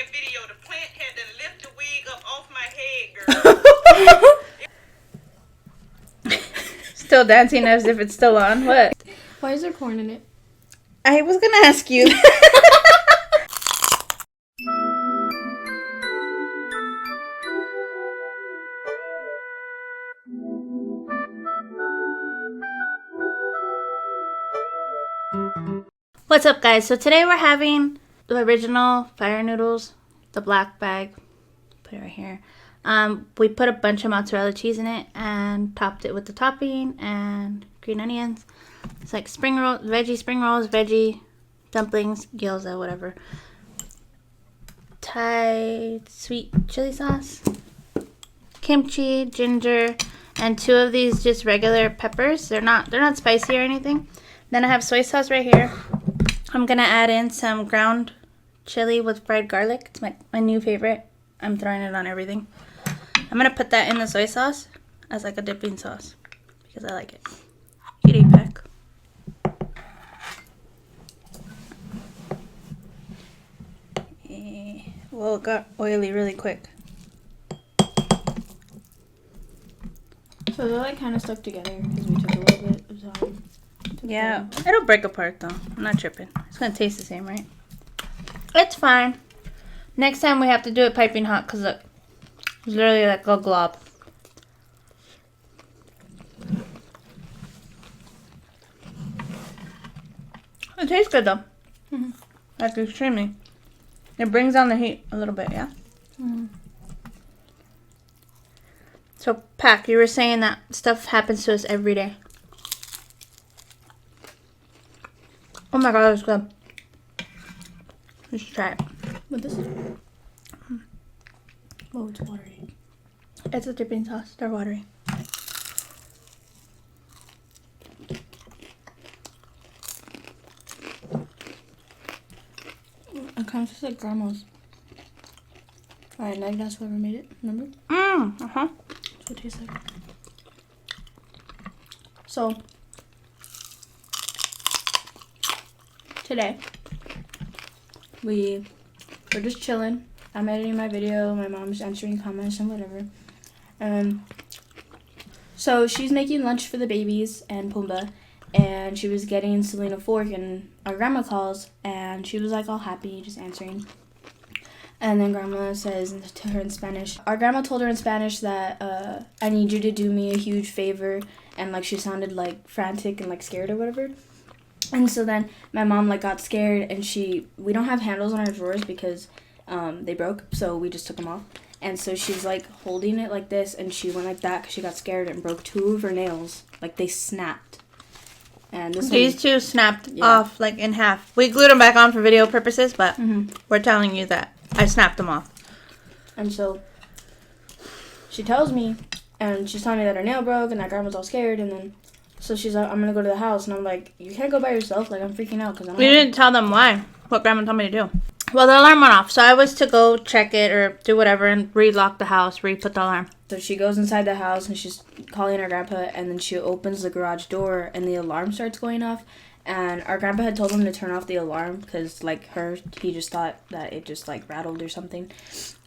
that video, the plant had to lift the wig up off my head, girl. Still dancing as if it's still on. What? Why is there corn in it? I was gonna ask you. What's up, guys? So today we're having the original fire noodles, the black bag. Put it right here. We put a bunch of mozzarella cheese in it and topped it with the topping and green onions. It's like spring rolls, veggie dumplings, gyoza, whatever. Thai sweet chili sauce, kimchi, ginger, and 2 of these just regular peppers. They're not spicy or anything. Then I have soy sauce right here. I'm gonna add in some ground chili with fried garlic. It's my new favorite. I'm throwing it on everything. I'm gonna put that in the soy sauce as like a dipping sauce because I like it. Kitty pack. Well, it got oily really quick. So they're like kind of stuck together because we took a little bit of time. Yeah, it'll break apart though. I'm not tripping. It's gonna taste the same, right? It's fine. Next time we have to do it piping hot because look, it's literally like a glob. It tastes good though. Mm-hmm. Like extremely. It brings down the heat a little bit, yeah? Mm-hmm. So, Pak, you were saying that stuff happens to us every day. Oh my god, it's good. You should try it. What this is? Oh, it's watery. It's a dipping sauce. They're watery. It kind of tastes like grandma's. Alright, now that's whoever made it. Remember? Uh-huh. That's what it tastes like. So, today, we were just chilling. I'm editing my video. My mom's answering comments and whatever. So she's making lunch for the babies and Pumbaa, and she was getting Selena fork, and our grandma calls, and she was like all happy, just answering. And then grandma says to her in Spanish, our grandma told her in Spanish that I need you to do me a huge favor, and like she sounded like frantic and like scared or whatever. And so then my mom like got scared, and we don't have handles on our drawers because they broke, so we just took them off. And so she's like holding it like this, and she went like that because she got scared and broke 2 of her nails. Like they snapped. And These 2 snapped off like in half. We glued them back on for video purposes, but we're telling you that I snapped them off. And so she tells me, and she's telling me that her nail broke and that grandma's all scared, and then so she's like, I'm gonna go to the house, and I'm like, you can't go by yourself. Like I'm freaking out because We didn't tell them why. What grandma told me to do. Well, the alarm went off, so I was to go check it or do whatever and re-lock the house, re-put the alarm. So she goes inside the house and she's calling her grandpa, and then she opens the garage door and the alarm starts going off. And our grandpa had told him to turn off the alarm because like he just thought that it just like rattled or something.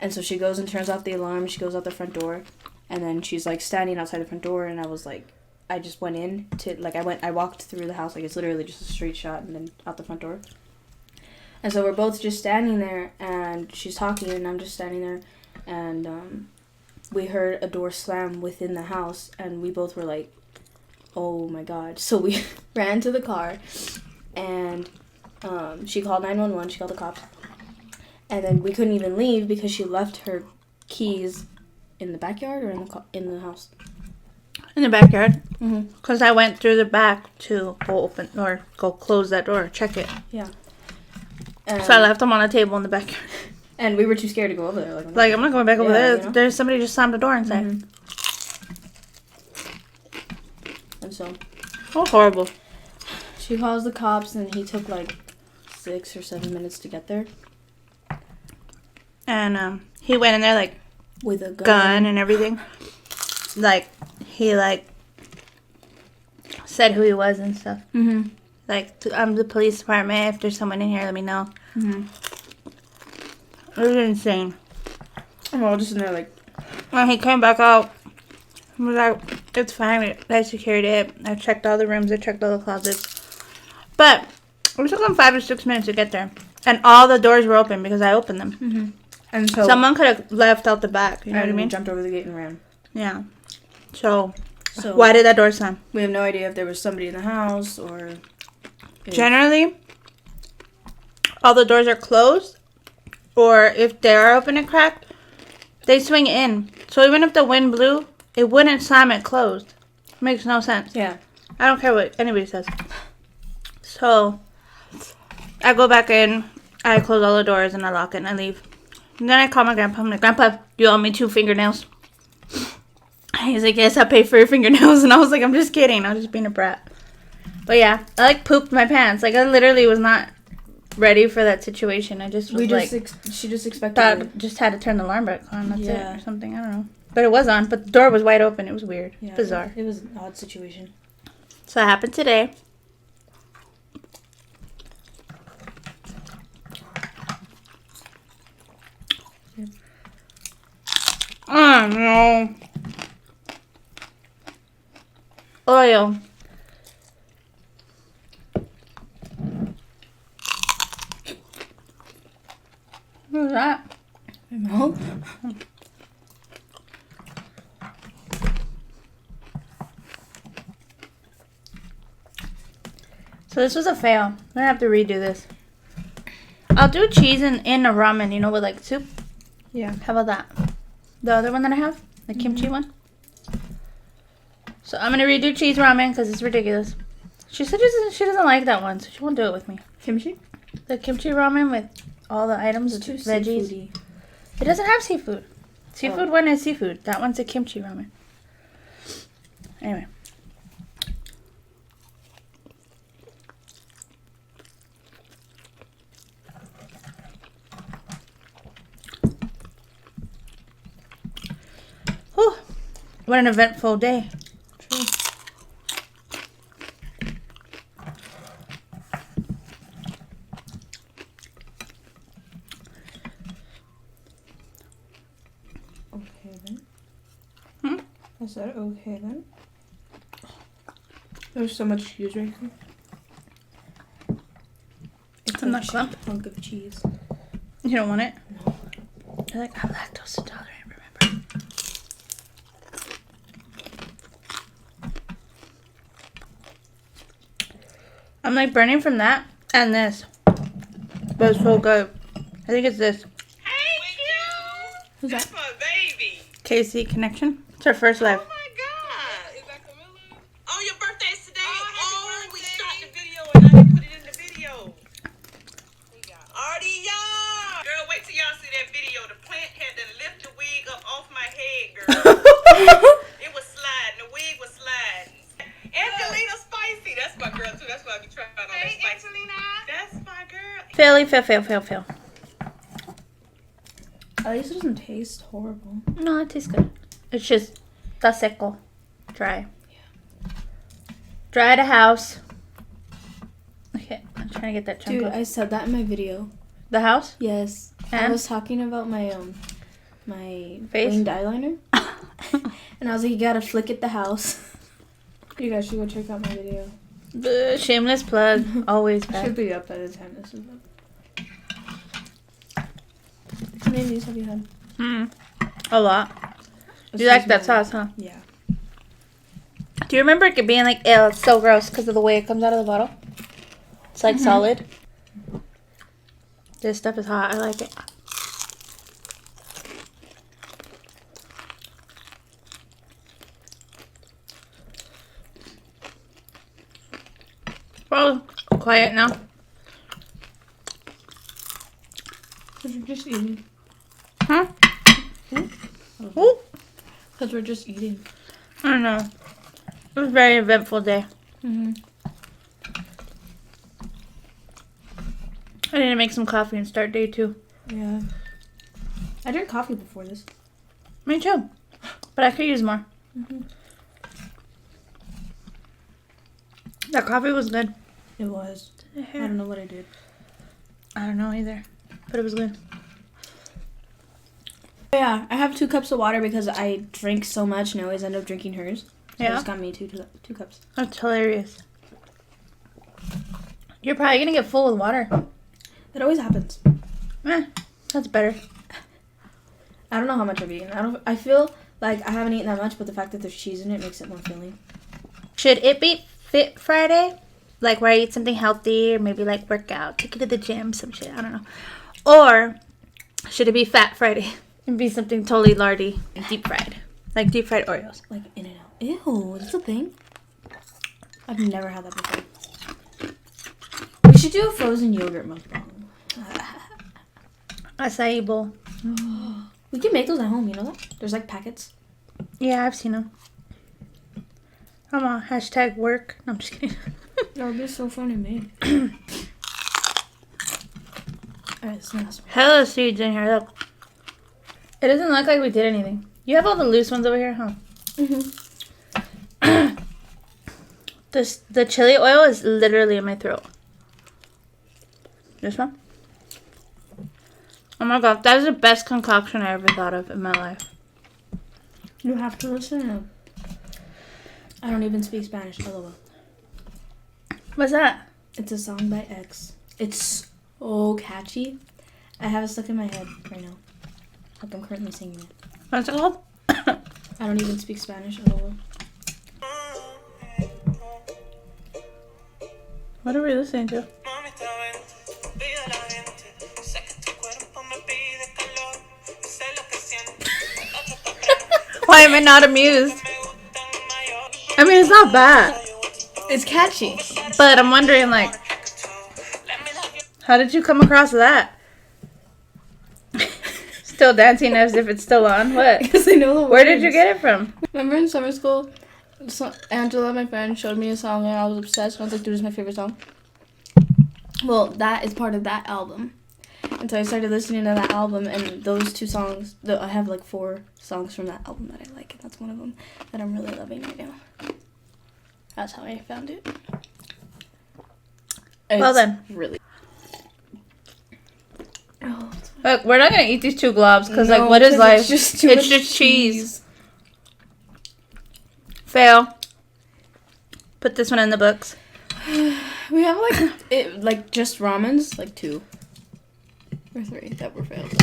And so she goes and turns off the alarm. She goes out the front door, and then she's like standing outside the front door, and I was like, I just went in to like I walked through the house, like it's literally just a straight shot and then out the front door. And so we're both just standing there, and she's talking, and I'm just standing there, and we heard a door slam within the house, and we both were like, oh my god. So we ran to the car, and she called 911, she called the cops, and then we couldn't even leave because she left her keys in the backyard or in the house? In the backyard. Mm-hmm. Because I went through the back to go open or go close that door, check it. Yeah. So I left them on a table in the backyard. And we were too scared to go over there. Like I'm not going back over there. You know? There's somebody just slammed the door inside. Mm-hmm. And so. Oh, horrible. She calls the cops, and he took like 6 or 7 minutes to get there. And he went in there like with a gun and everything. Like he like said who he was and stuff. Mm-hmm. Like, I'm the police department. If there's someone in here, let me know. Mm-hmm. It was insane. And we're all just in there like, When he came back out, he was like, it's fine. I secured it. I checked all the rooms. I checked all the closets. But it took him 5 to 6 minutes to get there. And all the doors were open because I opened them. mm-hmm. And so someone could have left out the back. You know what I mean? Jumped over the gate and ran. Yeah. So Why why did that door slam? We have no idea if there was somebody in the house or... Generally, all the doors are closed. Or if they are open and cracked, they swing in. So even if the wind blew, it wouldn't slam it closed. Makes no sense. Yeah. I don't care what anybody says. So I go back in, I close all the doors, and I lock it, and I leave. And then I call my grandpa. I'm like, Grandpa, you owe me 2 fingernails. He's like, yes, I pay for your fingernails. And I was like, I'm just kidding. I was just being a brat. But yeah, I like pooped my pants. Like I literally was not ready for that situation. I just was she just expected thought it. just had to turn the alarm back on. That's it Yeah. or something. I don't know. But it was on. But the door was wide open. It was weird. Yeah, Bizarre. It was an odd situation. So it happened today. Oh no. Oil. What was that? No. So this was a fail. I'm gonna have to redo this. I'll do cheese in a ramen, you know, with like soup. Yeah. How about that? The other one that I have? The kimchi one? So I'm gonna redo cheese ramen because it's ridiculous. She said she doesn't like that one, so she won't do it with me. Kimchi? The kimchi ramen with all the items, It's too veggies. seafoody. It doesn't have seafood. Seafood one is seafood. That one's a kimchi ramen. Anyway. Whew. What an eventful day. True. Okay then. Is that okay then? There's so much cheese right here. It's I'm a not clump. hunk of cheese. You don't want it? No. You're like, I'm lactose intolerant, remember? I'm like burning from that and this. But it's so good. I think it's this. Hey, you. Who's That's that? my baby. KC Connection. It's her first Oh live. my God. Is that Camilla? Oh, your birthday's today. Oh, we shot the video and I didn't put it in the video. Already, y'all. Girl, wait till y'all see that video. The plant had to lift the wig up off my head, girl. It was sliding. The wig was sliding. AngelinaSpicy. That's my girl, too. That's why I be trying on that spicy. Angelina. That's my girl. Fail. At least it doesn't taste horrible. No, it tastes good. It's just está seco. Dry. Yeah. Dry to house. Okay, I'm trying to get that chunk Dude, off. I said that in my video. The house? Yes. I And? was talking about my Face? winged eyeliner. And I was like, you gotta flick at the house. You guys should go check out my video. Shameless plug. Always back. Should be up by the time this is up. How many of these have you had? A lot. You like that sauce, huh? Yeah. Do you remember it being like, ew, it's so gross because of the way it comes out of the bottle? It's like solid. This stuff is hot. I like it. Oh, quiet now. Because we're just eating. Huh? Ooh. Because we're just eating. I don't know. It was a very eventful day. Mm-hmm. I need to make some coffee and start day 2. Yeah. I drank coffee before this. Me too. But I could use more. Mm-hmm. That coffee was good. It was. I don't know what I did. I don't know either. But it was good. Yeah, I have 2 cups of water because I drink so much and I always end up drinking hers. So I Yeah. just got me two cups. That's hilarious. You're probably gonna get full with water. It always happens. That's better. I don't know how much I've eaten. I feel like I haven't eaten that much, but the fact that there's cheese in it makes it more filling. Should it be Fit Friday? Like where I eat something healthy or maybe like work out, take it to the gym, some shit, I don't know. Or should it be Fat Friday and be something totally lardy, deep fried? Like deep fried Oreos. Like In-N-Out. Ew, that's a thing? I've never had that before. We should do a frozen yogurt mukbang. Acai bowl. We can make those at home, you know that? There's like packets. Yeah, I've seen them. Come on, hashtag work. No, I'm just kidding. That would be so funny, man. Alright, so last one. Hella seeds in here, look. It doesn't look like we did anything. You have all the loose ones over here, huh? Mm-hmm. The chili oil is literally in my throat. This one? Oh my god, that is the best concoction I ever thought of in my life. You have to listen. I don't even speak Spanish. LOL. What's that? It's a song by X. It's so catchy. I have it stuck in my head right now. Like I'm currently singing it. What's it called? I don't even speak Spanish. LOL. What are we listening to? Why am I not amused? I mean, it's not bad. It's catchy. But I'm wondering, like, how did you come across that? Still dancing as if it's still on. What? Because I know the words. Where did you get it from? Remember in summer school, Angela, my friend, showed me a song and I was obsessed. And I was like, dude, it's my favorite song. Well, that is part of that album. And so I started listening to that album, and those 2 songs, I have like 4 songs from that album that I like, and that's one of them that I'm really loving right now. That's how I found it. Well then. Really. Oh, Look, we're not gonna eat these 2 globs because, no, like, what is life? It's just too much cheese. Fail. Put this one in the books. We have like just ramens, like 2 or 3 that were failed.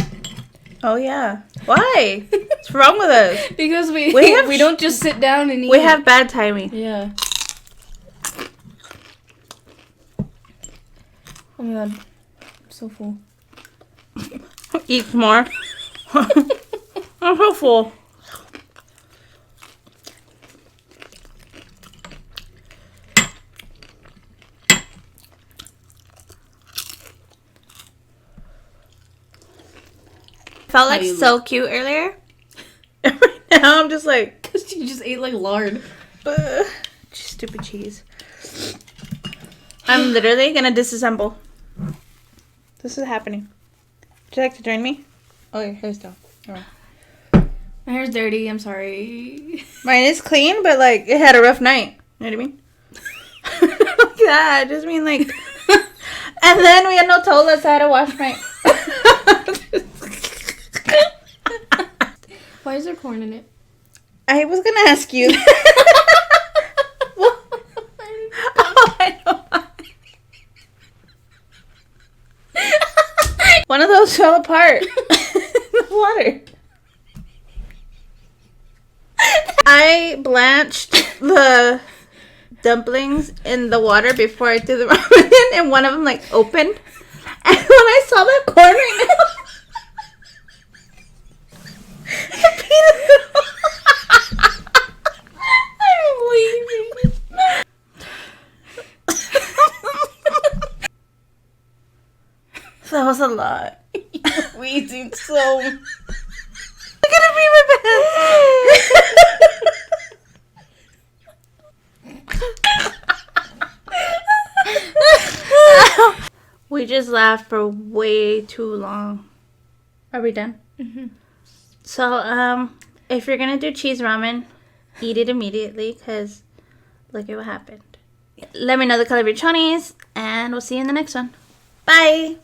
Oh yeah. Why? What's wrong with us? Because we don't just sit down and eat. We have bad timing. Yeah. Oh my god, I'm so full. Eat more. I'm so full. Felt like so cute earlier. Right now I'm just like, Because you just ate like lard. stupid cheese. I'm literally gonna disassemble. This is happening. Would you like to join me? Oh, your hair's down. All right. My hair's dirty. I'm sorry. Mine is clean, but like it had a rough night. You know what I mean? Like that. I just mean like. And then we had no toilet, so I had to wash my. Why is there corn in it? I was gonna ask you. Oh, I know. One of those fell apart in the water. I blanched the dumplings in the water before I threw the ramen in, and one of them like opened. And when I saw that corn right now, I'm leaving. That was a lot. We did so. I'm gonna be my best. We just laughed for way too long. Are we done? Mm-hmm. So, if you're gonna do cheese ramen, eat it immediately, because look at what happened. Let me know the color of your chonies, and we'll see you in the next one. Bye!